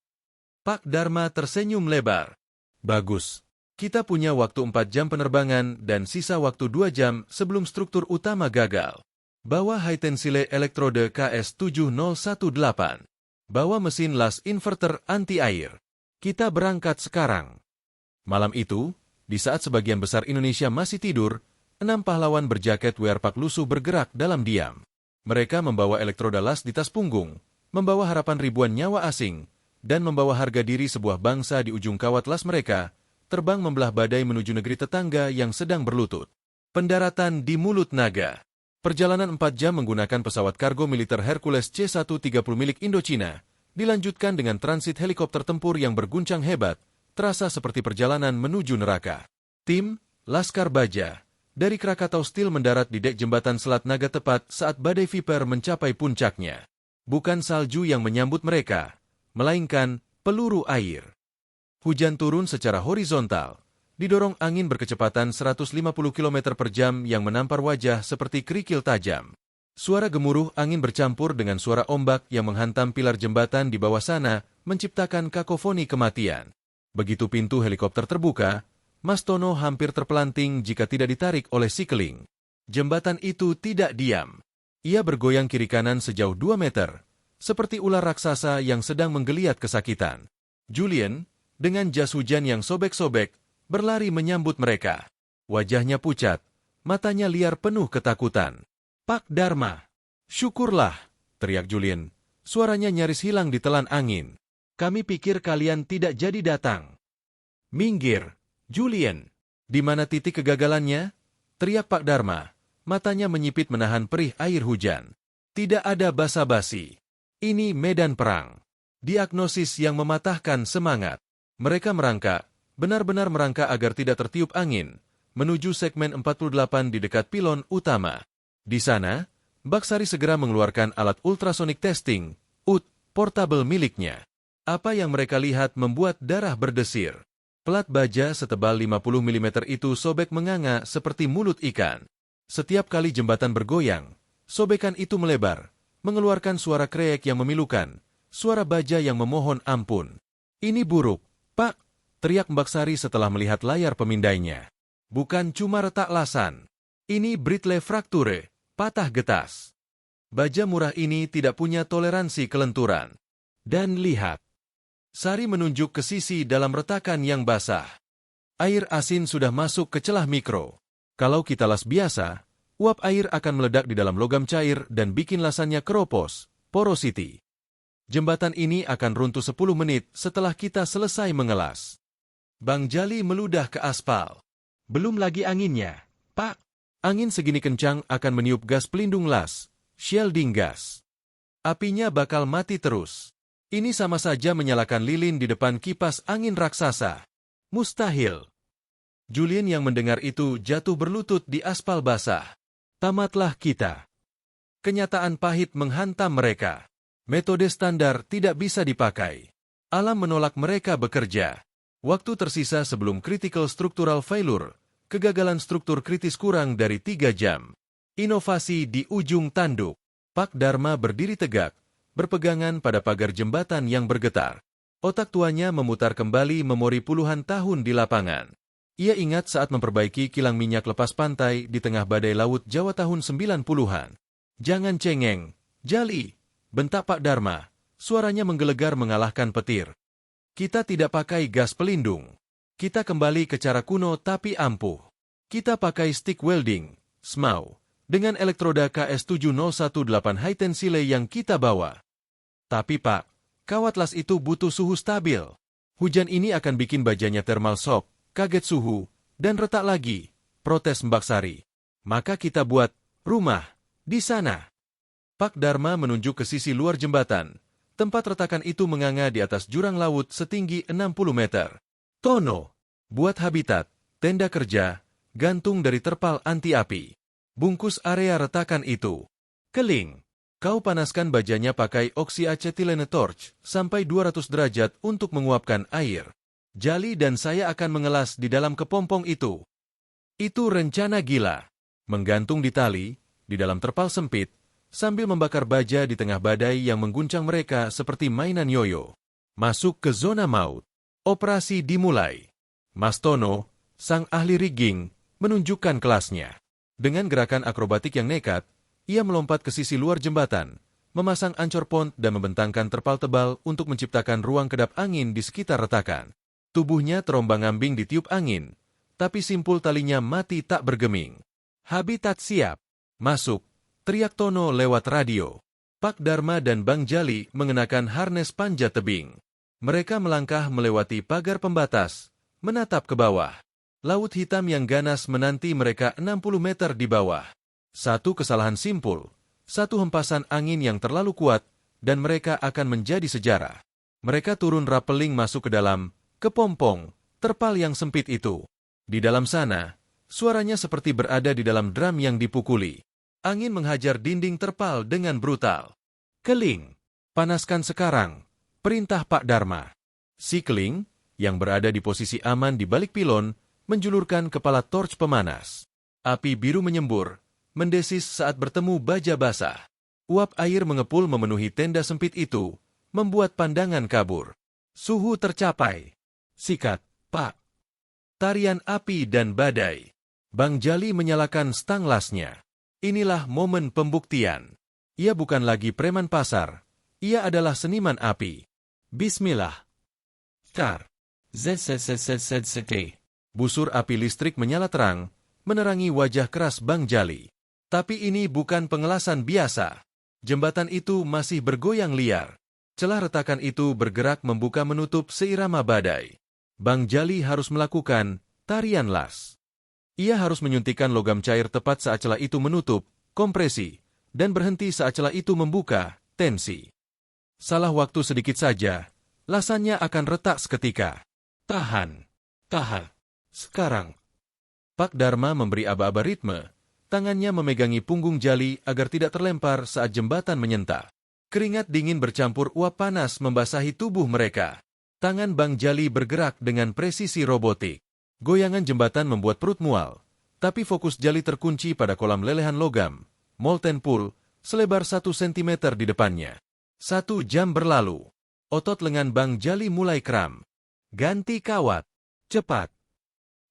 Pak Dharma tersenyum lebar. Bagus. Kita punya waktu 4 jam penerbangan dan sisa waktu 2 jam sebelum struktur utama gagal. Bawa high tensile elektrode KS7018. Bawa mesin las inverter anti-air. Kita berangkat sekarang. Malam itu, di saat sebagian besar Indonesia masih tidur, 6 pahlawan berjaket wearpak lusuh bergerak dalam diam. Mereka membawa elektroda las di tas punggung, membawa harapan ribuan nyawa asing, dan membawa harga diri sebuah bangsa di ujung kawat las mereka, terbang membelah badai menuju negeri tetangga yang sedang berlutut. Pendaratan di Mulut Naga. Perjalanan 4 jam menggunakan pesawat kargo militer Hercules C-130 milik Indochina, dilanjutkan dengan transit helikopter tempur yang berguncang hebat, terasa seperti perjalanan menuju neraka. Tim Laskar Baja dari Krakatau Steel mendarat di dek jembatan Selat Naga tepat saat badai Viper mencapai puncaknya. Bukan salju yang menyambut mereka, melainkan peluru air. Hujan turun secara horizontal, didorong angin berkecepatan 150 km per jam yang menampar wajah seperti kerikil tajam. Suara gemuruh angin bercampur dengan suara ombak yang menghantam pilar jembatan di bawah sana, menciptakan kakofoni kematian. Begitu pintu helikopter terbuka, Mas Tono hampir terpelanting jika tidak ditarik oleh si Keling. Jembatan itu tidak diam. Ia bergoyang kiri kanan sejauh 2 meter, seperti ular raksasa yang sedang menggeliat kesakitan. Julien, dengan jas hujan yang sobek-sobek, berlari menyambut mereka. Wajahnya pucat, matanya liar penuh ketakutan. Pak Dharma. Syukurlah, teriak Julien. Suaranya nyaris hilang ditelan angin. Kami pikir kalian tidak jadi datang. Minggir, Julien. Di mana titik kegagalannya? Teriak Pak Dharma. Matanya menyipit menahan perih air hujan. Tidak ada basa-basi. Ini medan perang. Diagnosis yang mematahkan semangat. Mereka merangkak, benar-benar merangkak agar tidak tertiup angin, menuju segmen 48 di dekat pilon utama. Di sana, Baksari segera mengeluarkan alat ultrasonic testing, UT, portable miliknya. Apa yang mereka lihat membuat darah berdesir. Pelat baja setebal 50 mm itu sobek menganga seperti mulut ikan. Setiap kali jembatan bergoyang, sobekan itu melebar, mengeluarkan suara krek yang memilukan, suara baja yang memohon ampun. Ini buruk, Pak, teriak Mbak Sari setelah melihat layar pemindainya. Bukan cuma retak lasan. Ini brittle fracture, patah getas. Baja murah ini tidak punya toleransi kelenturan. Dan lihat. Sari menunjuk ke sisi dalam retakan yang basah. Air asin sudah masuk ke celah mikro. Kalau kita las biasa, uap air akan meledak di dalam logam cair dan bikin lasannya keropos, porosity. Jembatan ini akan runtuh 10 menit setelah kita selesai mengelas. Bang Jali meludah ke aspal. Belum lagi anginnya, Pak. Angin segini kencang akan meniup gas pelindung las, shielding gas. Apinya bakal mati terus. Ini sama saja menyalakan lilin di depan kipas angin raksasa. Mustahil. Julien yang mendengar itu jatuh berlutut di aspal basah. Tamatlah kita. Kenyataan pahit menghantam mereka. Metode standar tidak bisa dipakai. Alam menolak mereka bekerja. Waktu tersisa sebelum critical structural failure, kegagalan struktur kritis kurang dari 3 jam. Inovasi di ujung tanduk. Pak Dharma berdiri tegak, berpegangan pada pagar jembatan yang bergetar. Otak tuanya memutar kembali memori puluhan tahun di lapangan. Ia ingat saat memperbaiki kilang minyak lepas pantai di tengah badai laut Jawa tahun 90-an. Jangan cengeng, Jali, bentak Pak Dharma. Suaranya menggelegar mengalahkan petir. Kita tidak pakai gas pelindung. Kita kembali ke cara kuno tapi ampuh. Kita pakai stick welding, SMAW, dengan elektroda KS7018 high tensile yang kita bawa. Tapi Pak, kawat las itu butuh suhu stabil. Hujan ini akan bikin bajanya thermal shock, kaget suhu, dan retak lagi, protes Mbak Sari. Maka kita buat rumah di sana. Pak Dharma menunjuk ke sisi luar jembatan, Tempat retakan itu menganga di atas jurang laut setinggi 60 meter. Tono. Buat habitat, tenda kerja, gantung dari terpal anti api. Bungkus area retakan itu. Keling. Kau panaskan bajanya pakai oksyacetilene torch sampai 200 derajat untuk menguapkan air. Jali dan saya akan mengelas di dalam kepompong itu. Itu rencana gila. Menggantung di tali, di dalam terpal sempit, sambil membakar baja di tengah badai yang mengguncang mereka seperti mainan yoyo. Masuk ke zona maut. Operasi dimulai. Mas Tono, sang ahli rigging, menunjukkan kelasnya. Dengan gerakan akrobatik yang nekat, ia melompat ke sisi luar jembatan, memasang ancor pont dan membentangkan terpal tebal untuk menciptakan ruang kedap angin di sekitar retakan. Tubuhnya terombang-ambing ditiup angin, tapi simpul talinya mati tak bergeming. Habitat siap. Masuk, teriak Tono lewat radio. Pak Dharma dan Bang Jali mengenakan harnes panjat tebing. Mereka melangkah melewati pagar pembatas, menatap ke bawah. Laut hitam yang ganas menanti mereka 60 meter di bawah. Satu kesalahan simpul, satu hempasan angin yang terlalu kuat, dan mereka akan menjadi sejarah. Mereka turun rappelling masuk ke dalam, kepompong, terpal yang sempit itu. Di dalam sana, suaranya seperti berada di dalam drum yang dipukuli. Angin menghajar dinding terpal dengan brutal. Keling, panaskan sekarang, perintah Pak Dharma. Si Keling, yang berada di posisi aman di balik pilon, menjulurkan kepala torch pemanas. Api biru menyembur, mendesis saat bertemu baja basah. Uap air mengepul memenuhi tenda sempit itu, membuat pandangan kabur. Suhu tercapai. Sikat, Pak. Tarian api dan badai. Bang Jali menyalakan stang lasnya. Inilah momen pembuktian. Ia bukan lagi preman pasar. Ia adalah seniman api. Bismillah. Tar. ZZZZZZT. Busur api listrik menyala terang, menerangi wajah keras Bang Jali. Tapi ini bukan pengelasan biasa. Jembatan itu masih bergoyang liar. Celah retakan itu bergerak membuka menutup seirama badai. Bang Jali harus melakukan tarian las. Ia harus menyuntikkan logam cair tepat saat celah itu menutup, kompresi, dan berhenti saat celah itu membuka, tensi. Salah waktu sedikit saja, lasannya akan retak seketika. Tahan. Tahan. Sekarang. Pak Dharma memberi aba-aba ritme, tangannya memegangi punggung Jali agar tidak terlempar saat jembatan menyentak. Keringat dingin bercampur uap panas membasahi tubuh mereka. Tangan Bang Jali bergerak dengan presisi robotik. Goyangan jembatan membuat perut mual, tapi fokus Jali terkunci pada kolam lelehan logam, molten pool, selebar 1 cm di depannya. 1 jam berlalu. Otot lengan Bang Jali mulai kram. Ganti kawat. Cepat.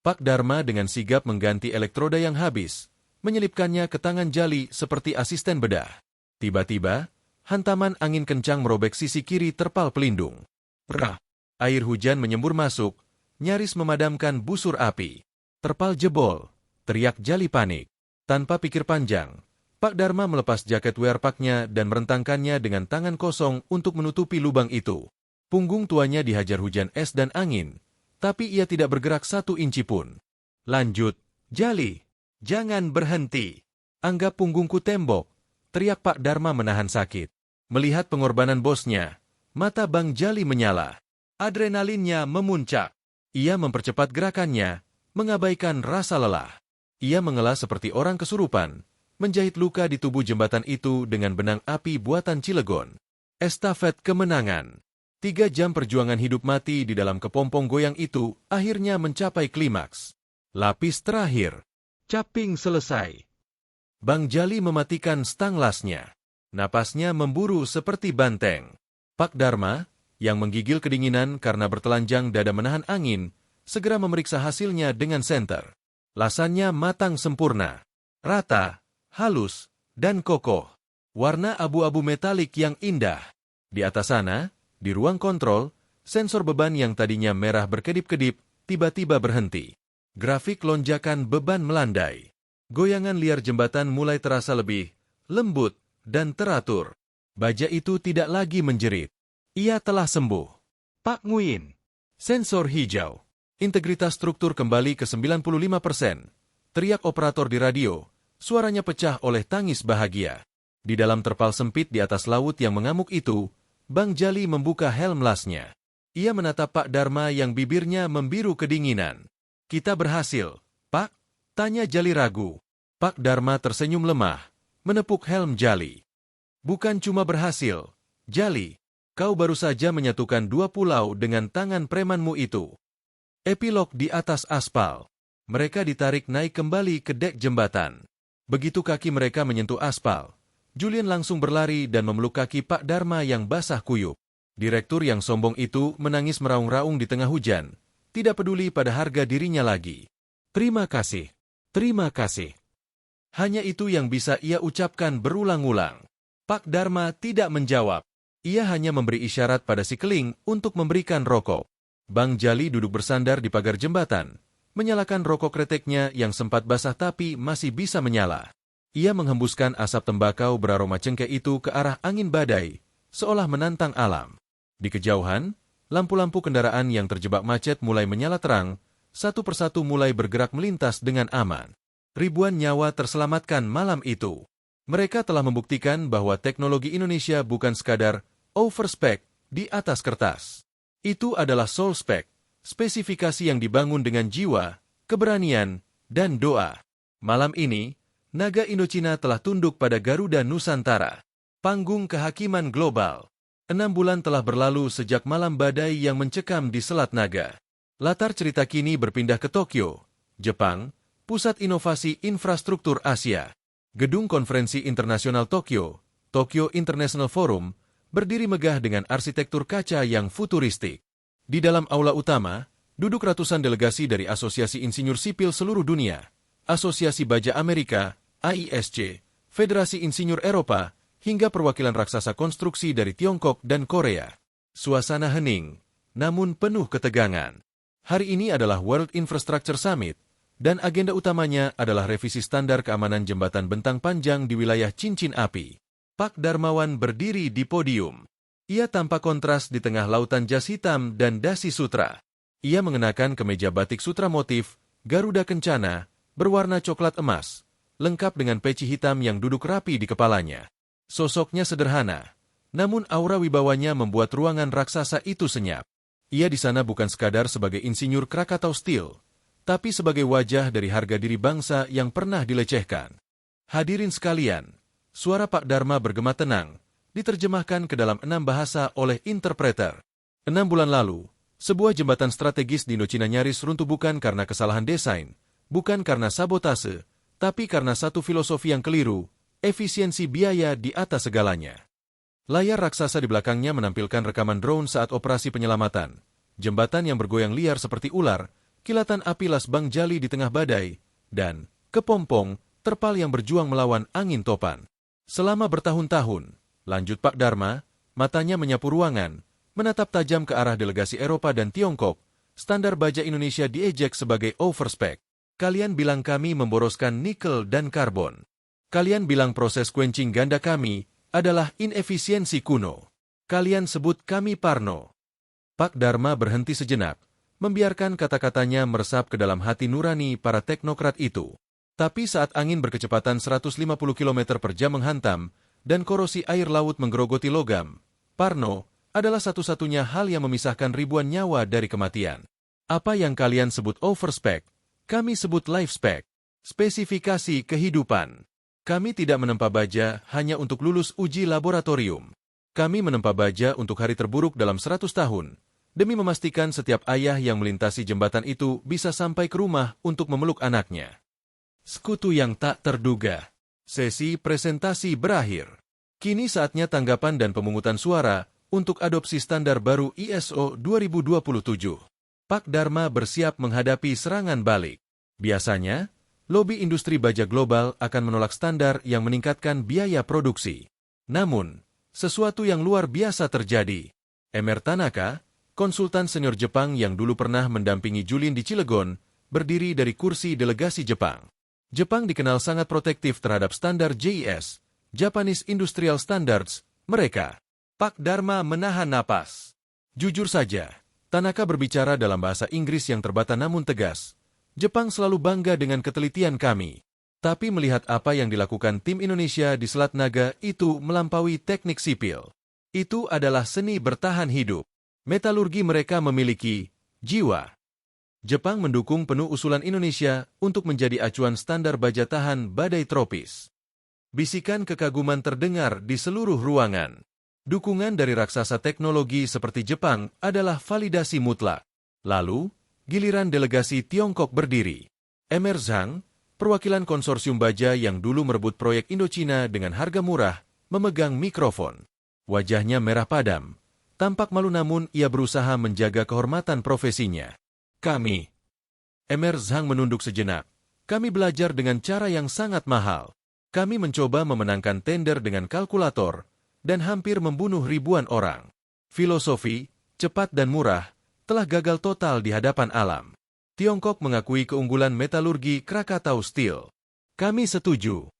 Pak Dharma dengan sigap mengganti elektroda yang habis, menyelipkannya ke tangan Jali seperti asisten bedah. Tiba-tiba, hantaman angin kencang merobek sisi kiri terpal pelindung. Prah! Air hujan menyembur masuk, nyaris memadamkan busur api. Terpal jebol, teriak Jali panik. Tanpa pikir panjang, Pak Dharma melepas jaket wearpacknya dan merentangkannya dengan tangan kosong untuk menutupi lubang itu. Punggung tuanya dihajar hujan es dan angin, tapi ia tidak bergerak 1 inci pun. Lanjut, Jali, jangan berhenti. Anggap punggungku tembok, teriak Pak Dharma menahan sakit. Melihat pengorbanan bosnya, mata Bang Jali menyala. Adrenalinnya memuncak. Ia mempercepat gerakannya, mengabaikan rasa lelah. Ia mengelah seperti orang kesurupan, menjahit luka di tubuh jembatan itu dengan benang api buatan Cilegon. Estafet kemenangan. 3 jam perjuangan hidup mati di dalam kepompong goyang itu akhirnya mencapai klimaks. Lapis terakhir. Caping selesai. Bang Jali mematikan stang lasnya. Napasnya memburu seperti banteng. Pak Dharma, yang menggigil kedinginan karena bertelanjang dada menahan angin, segera memeriksa hasilnya dengan senter. Lasannya matang sempurna, rata, halus, dan kokoh. Warna abu-abu metalik yang indah. Di atas sana, di ruang kontrol, sensor beban yang tadinya merah berkedip-kedip, tiba-tiba berhenti. Grafik lonjakan beban melandai. Goyangan liar jembatan mulai terasa lebih lembut dan teratur. Baja itu tidak lagi menjerit. Ia telah sembuh. Pak Nguyen. Sensor hijau. Integritas struktur kembali ke 95%. Teriak operator di radio. Suaranya pecah oleh tangis bahagia. Di dalam terpal sempit di atas laut yang mengamuk itu, Bang Jali membuka helm lasnya. Ia menatap Pak Dharma yang bibirnya membiru kedinginan. "Kita berhasil, Pak?" tanya Jali ragu. Pak Dharma tersenyum lemah, menepuk helm Jali. "Bukan cuma berhasil, Jali. Kau baru saja menyatukan dua pulau dengan tangan premanmu itu." Epilog di atas aspal. Mereka ditarik naik kembali ke dek jembatan. Begitu kaki mereka menyentuh aspal, Julian langsung berlari dan memeluk kaki Pak Dharma yang basah kuyup. Direktur yang sombong itu menangis meraung-raung di tengah hujan, tidak peduli pada harga dirinya lagi. Terima kasih. Terima kasih." Hanya itu yang bisa ia ucapkan berulang-ulang. Pak Dharma tidak menjawab. Ia hanya memberi isyarat pada si Keling untuk memberikan rokok. Bang Jali duduk bersandar di pagar jembatan, menyalakan rokok kreteknya yang sempat basah tapi masih bisa menyala. Ia menghembuskan asap tembakau beraroma cengkeh itu ke arah angin badai, seolah menantang alam. Di kejauhan, lampu-lampu kendaraan yang terjebak macet mulai menyala terang, satu persatu mulai bergerak melintas dengan aman. Ribuan nyawa terselamatkan malam itu. Mereka telah membuktikan bahwa teknologi Indonesia bukan sekadar overspec di atas kertas. Itu adalah soul spec, spesifikasi yang dibangun dengan jiwa, keberanian, dan doa. Malam ini, naga Indochina telah tunduk pada Garuda Nusantara. Panggung kehakiman global. 6 bulan telah berlalu sejak malam badai yang mencekam di Selat Naga. Latar cerita kini berpindah ke Tokyo, Jepang, pusat inovasi infrastruktur Asia. Gedung Konferensi Internasional Tokyo, Tokyo International Forum, berdiri megah dengan arsitektur kaca yang futuristik. Di dalam aula utama, duduk ratusan delegasi dari Asosiasi Insinyur Sipil Seluruh Dunia, Asosiasi Baja Amerika, AISC, Federasi Insinyur Eropa, hingga perwakilan raksasa konstruksi dari Tiongkok dan Korea. Suasana hening, namun penuh ketegangan. Hari ini adalah World Infrastructure Summit, dan agenda utamanya adalah revisi standar keamanan jembatan bentang panjang di wilayah cincin api. Pak Darmawan berdiri di podium. Ia tampak kontras di tengah lautan jas hitam dan dasi sutra. Ia mengenakan kemeja batik sutra motif, Garuda Kencana, berwarna coklat emas, lengkap dengan peci hitam yang duduk rapi di kepalanya. Sosoknya sederhana, namun aura wibawanya membuat ruangan raksasa itu senyap. Ia di sana bukan sekadar sebagai insinyur Krakatau Steel, tapi sebagai wajah dari harga diri bangsa yang pernah dilecehkan. Hadirin sekalian, suara Pak Dharma bergema tenang, diterjemahkan ke dalam 6 bahasa oleh interpreter. 6 bulan lalu, sebuah jembatan strategis di Indochina nyaris runtuh bukan karena kesalahan desain, bukan karena sabotase, tapi karena satu filosofi yang keliru, efisiensi biaya di atas segalanya. Layar raksasa di belakangnya menampilkan rekaman drone saat operasi penyelamatan. Jembatan yang bergoyang liar seperti ular, kilatan api las Bang Jali di tengah badai, dan, kepompong, terpal yang berjuang melawan angin topan. Selama bertahun-tahun, lanjut Pak Dharma, matanya menyapu ruangan, menatap tajam ke arah delegasi Eropa dan Tiongkok, standar baja Indonesia diejek sebagai overspec. Kalian bilang kami memboroskan nikel dan karbon. Kalian bilang proses quenching ganda kami adalah inefisiensi kuno. Kalian sebut kami parno. Pak Dharma berhenti sejenak, membiarkan kata-katanya meresap ke dalam hati nurani para teknokrat itu. Tapi saat angin berkecepatan 150 km per jam menghantam, dan korosi air laut menggerogoti logam, parno adalah satu-satunya hal yang memisahkan ribuan nyawa dari kematian. Apa yang kalian sebut overspec, kami sebut life spec, spesifikasi kehidupan. Kami tidak menempa baja hanya untuk lulus uji laboratorium. Kami menempa baja untuk hari terburuk dalam 100 tahun, demi memastikan setiap ayah yang melintasi jembatan itu bisa sampai ke rumah untuk memeluk anaknya. Sekutu yang tak terduga. Sesi presentasi berakhir. Kini saatnya tanggapan dan pemungutan suara untuk adopsi standar baru ISO 2027. Pak Dharma bersiap menghadapi serangan balik. Biasanya, lobi industri baja global akan menolak standar yang meningkatkan biaya produksi. Namun, sesuatu yang luar biasa terjadi. Emer Tanaka, konsultan senior Jepang yang dulu pernah mendampingi Julin di Cilegon, berdiri dari kursi delegasi Jepang. Jepang dikenal sangat protektif terhadap standar JIS, Japanese Industrial Standards, mereka. Pak Dharma menahan napas. Jujur saja, Tanaka berbicara dalam bahasa Inggris yang terbata namun tegas. Jepang selalu bangga dengan ketelitian kami. Tapi melihat apa yang dilakukan tim Indonesia di Selat Naga itu melampaui teknik sipil. Itu adalah seni bertahan hidup. Metalurgi mereka memiliki jiwa. Jepang mendukung penuh usulan Indonesia untuk menjadi acuan standar baja tahan badai tropis. Bisikan kekaguman terdengar di seluruh ruangan. Dukungan dari raksasa teknologi seperti Jepang adalah validasi mutlak. Lalu, giliran delegasi Tiongkok berdiri. Mr. Zhang, perwakilan konsorsium baja yang dulu merebut proyek Indochina dengan harga murah, memegang mikrofon. Wajahnya merah padam. Tampak malu namun ia berusaha menjaga kehormatan profesinya. Kami. Mr. Zhang menunduk sejenak. Kami belajar dengan cara yang sangat mahal. Kami mencoba memenangkan tender dengan kalkulator dan hampir membunuh ribuan orang. Filosofi, cepat dan murah, telah gagal total di hadapan alam. Tiongkok mengakui keunggulan metalurgi Krakatau Steel. Kami setuju.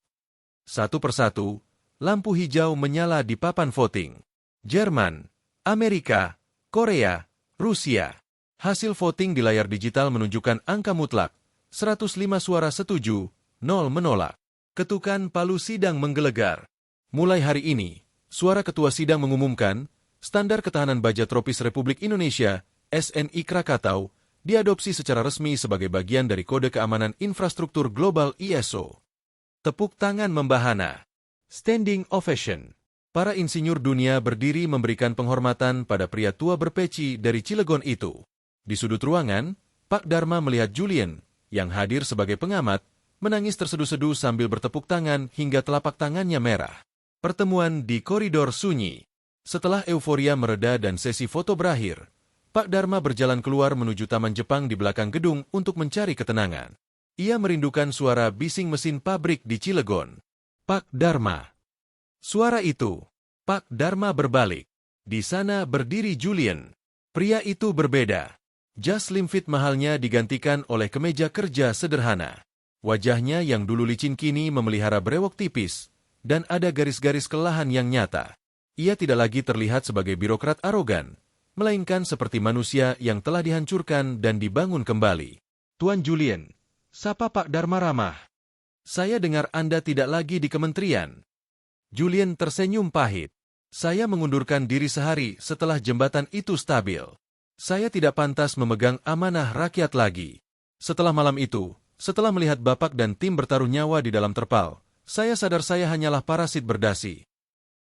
Satu persatu, lampu hijau menyala di papan voting. Jerman, Amerika, Korea, Rusia. Hasil voting di layar digital menunjukkan angka mutlak. 105 suara setuju, 0 menolak. Ketukan palu sidang menggelegar. Mulai hari ini, suara ketua sidang mengumumkan, standar ketahanan baja tropis Republik Indonesia, SNI Krakatau, diadopsi secara resmi sebagai bagian dari Kode Keamanan Infrastruktur Global ISO. Tepuk tangan membahana. Standing ovation. Para insinyur dunia berdiri memberikan penghormatan pada pria tua berpeci dari Cilegon itu. Di sudut ruangan, Pak Dharma melihat Julian, yang hadir sebagai pengamat, menangis terseduh-seduh sambil bertepuk tangan hingga telapak tangannya merah. Pertemuan di koridor sunyi. Setelah euforia mereda dan sesi foto berakhir, Pak Dharma berjalan keluar menuju Taman Jepang di belakang gedung untuk mencari ketenangan. Ia merindukan suara bising mesin pabrik di Cilegon. Pak Dharma. Suara itu. Pak Dharma berbalik. Di sana berdiri Julian. Pria itu berbeda. Jas slim fit mahalnya digantikan oleh kemeja kerja sederhana. Wajahnya yang dulu licin kini memelihara brewok tipis, dan ada garis-garis kelelahan yang nyata. Ia tidak lagi terlihat sebagai birokrat arogan, melainkan seperti manusia yang telah dihancurkan dan dibangun kembali. Tuan Julian, sapa Pak Dharma ramah. Saya dengar Anda tidak lagi di kementerian. Julian tersenyum pahit. Saya mengundurkan diri sehari setelah jembatan itu stabil. Saya tidak pantas memegang amanah rakyat lagi. Setelah malam itu, setelah melihat Bapak dan tim bertaruh nyawa di dalam terpal, saya sadar saya hanyalah parasit berdasi.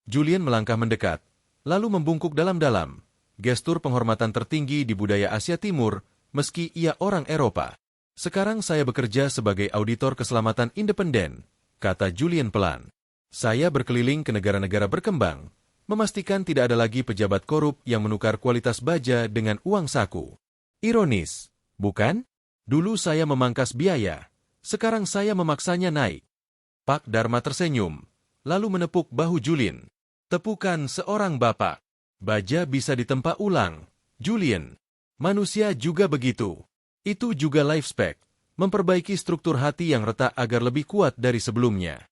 Julian melangkah mendekat, lalu membungkuk dalam-dalam. Gestur penghormatan tertinggi di budaya Asia Timur, meski ia orang Eropa. Sekarang saya bekerja sebagai auditor keselamatan independen, kata Julian pelan. Saya berkeliling ke negara-negara berkembang, memastikan tidak ada lagi pejabat korup yang menukar kualitas baja dengan uang saku. Ironis, bukan? Dulu saya memangkas biaya, sekarang saya memaksanya naik. Pak Dharma tersenyum, lalu menepuk bahu Julian. Tepukan seorang bapak. Baja bisa ditempa ulang, Julian. Manusia juga begitu. Itu juga life spec, memperbaiki struktur hati yang retak agar lebih kuat dari sebelumnya.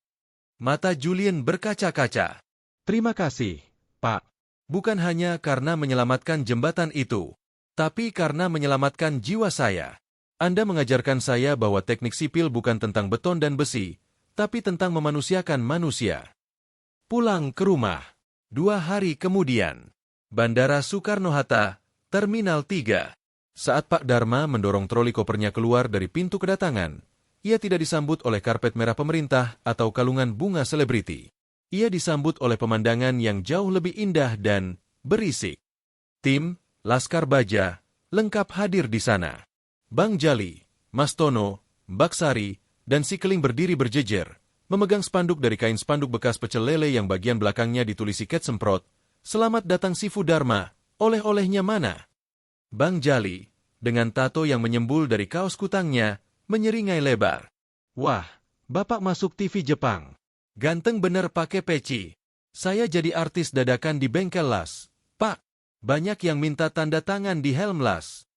Mata Julian berkaca-kaca. Terima kasih, Pak. Bukan hanya karena menyelamatkan jembatan itu, tapi karena menyelamatkan jiwa saya. Anda mengajarkan saya bahwa teknik sipil bukan tentang beton dan besi, tapi tentang memanusiakan manusia. Pulang ke rumah. 2 hari kemudian. Bandara Soekarno-Hatta, Terminal 3. Saat Pak Dharma mendorong troli kopernya keluar dari pintu kedatangan, ia tidak disambut oleh karpet merah pemerintah atau kalungan bunga selebriti. Ia disambut oleh pemandangan yang jauh lebih indah dan berisik. Tim, Laskar Baja, lengkap hadir di sana. Bang Jali, Mas Tono, Mbak Sari, dan si Keling berdiri berjejer, memegang spanduk dari kain spanduk bekas pecel lele yang bagian belakangnya ditulis siket semprot, "Selamat datang Sifu Dharma, oleh-olehnya mana?" Bang Jali, dengan tato yang menyembul dari kaos kutangnya, menyeringai lebar. "Wah, Bapak masuk TV Jepang. Ganteng bener pakai peci. Saya jadi artis dadakan di bengkel las. Pak, banyak yang minta tanda tangan di helm las."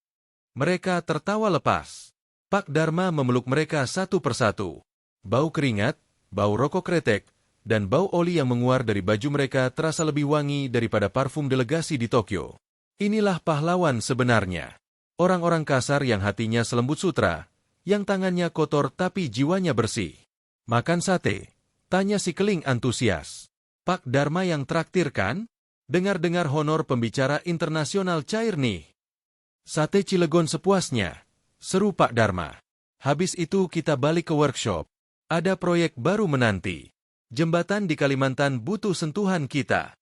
Mereka tertawa lepas. Pak Dharma memeluk mereka satu persatu. Bau keringat, bau rokok kretek, dan bau oli yang menguar dari baju mereka terasa lebih wangi daripada parfum delegasi di Tokyo. Inilah pahlawan sebenarnya. Orang-orang kasar yang hatinya selembut sutra, yang tangannya kotor tapi jiwanya bersih. "Makan sate?" tanya si Keling antusias. "Pak Dharma yang traktir kan?" Dengar-dengar honor pembicara internasional cair nih. Sate Cilegon sepuasnya, seru Pak Dharma. Habis itu kita balik ke workshop. Ada proyek baru menanti. Jembatan di Kalimantan butuh sentuhan kita.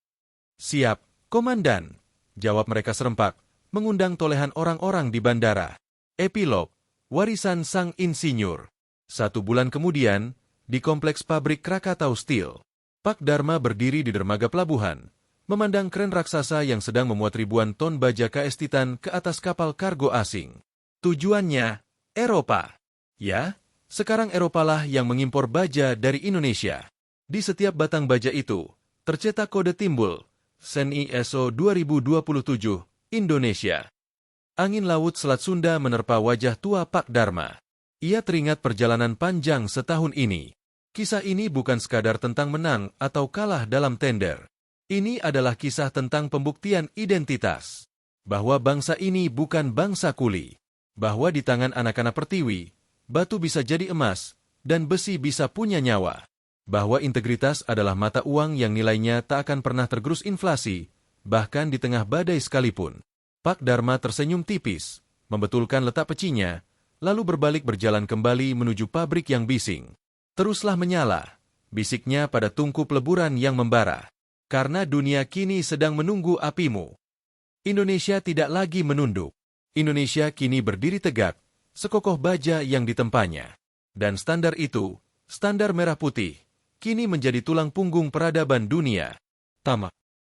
Siap, Komandan. Jawab mereka serempak, mengundang tolehan orang-orang di bandara. Epilog, warisan sang insinyur. 1 bulan kemudian, di kompleks pabrik Krakatau Steel, Pak Dharma berdiri di dermaga pelabuhan, memandang kren raksasa yang sedang memuat ribuan ton baja KS Titan ke atas kapal kargo asing. Tujuannya, Eropa. Ya, sekarang Eropalah yang mengimpor baja dari Indonesia. Di setiap batang baja itu, tercetak kode timbul, SEN ISO 2027, Indonesia. Angin laut Selat Sunda menerpa wajah tua Pak Dharma. Ia teringat perjalanan panjang setahun ini. Kisah ini bukan sekadar tentang menang atau kalah dalam tender. Ini adalah kisah tentang pembuktian identitas. Bahwa bangsa ini bukan bangsa kuli. Bahwa di tangan anak-anak pertiwi, batu bisa jadi emas, dan besi bisa punya nyawa. Bahwa integritas adalah mata uang yang nilainya tak akan pernah tergerus inflasi, bahkan di tengah badai sekalipun. Pak Dharma tersenyum tipis, membetulkan letak pecinya, lalu berbalik berjalan kembali menuju pabrik yang bising. Teruslah menyala, bisiknya pada tungku peleburan yang membara. Karena dunia kini sedang menunggu apimu. Indonesia tidak lagi menunduk. Indonesia kini berdiri tegak, sekokoh baja yang ditempanya. Dan standar itu, standar merah putih, kini menjadi tulang punggung peradaban dunia. Tamat.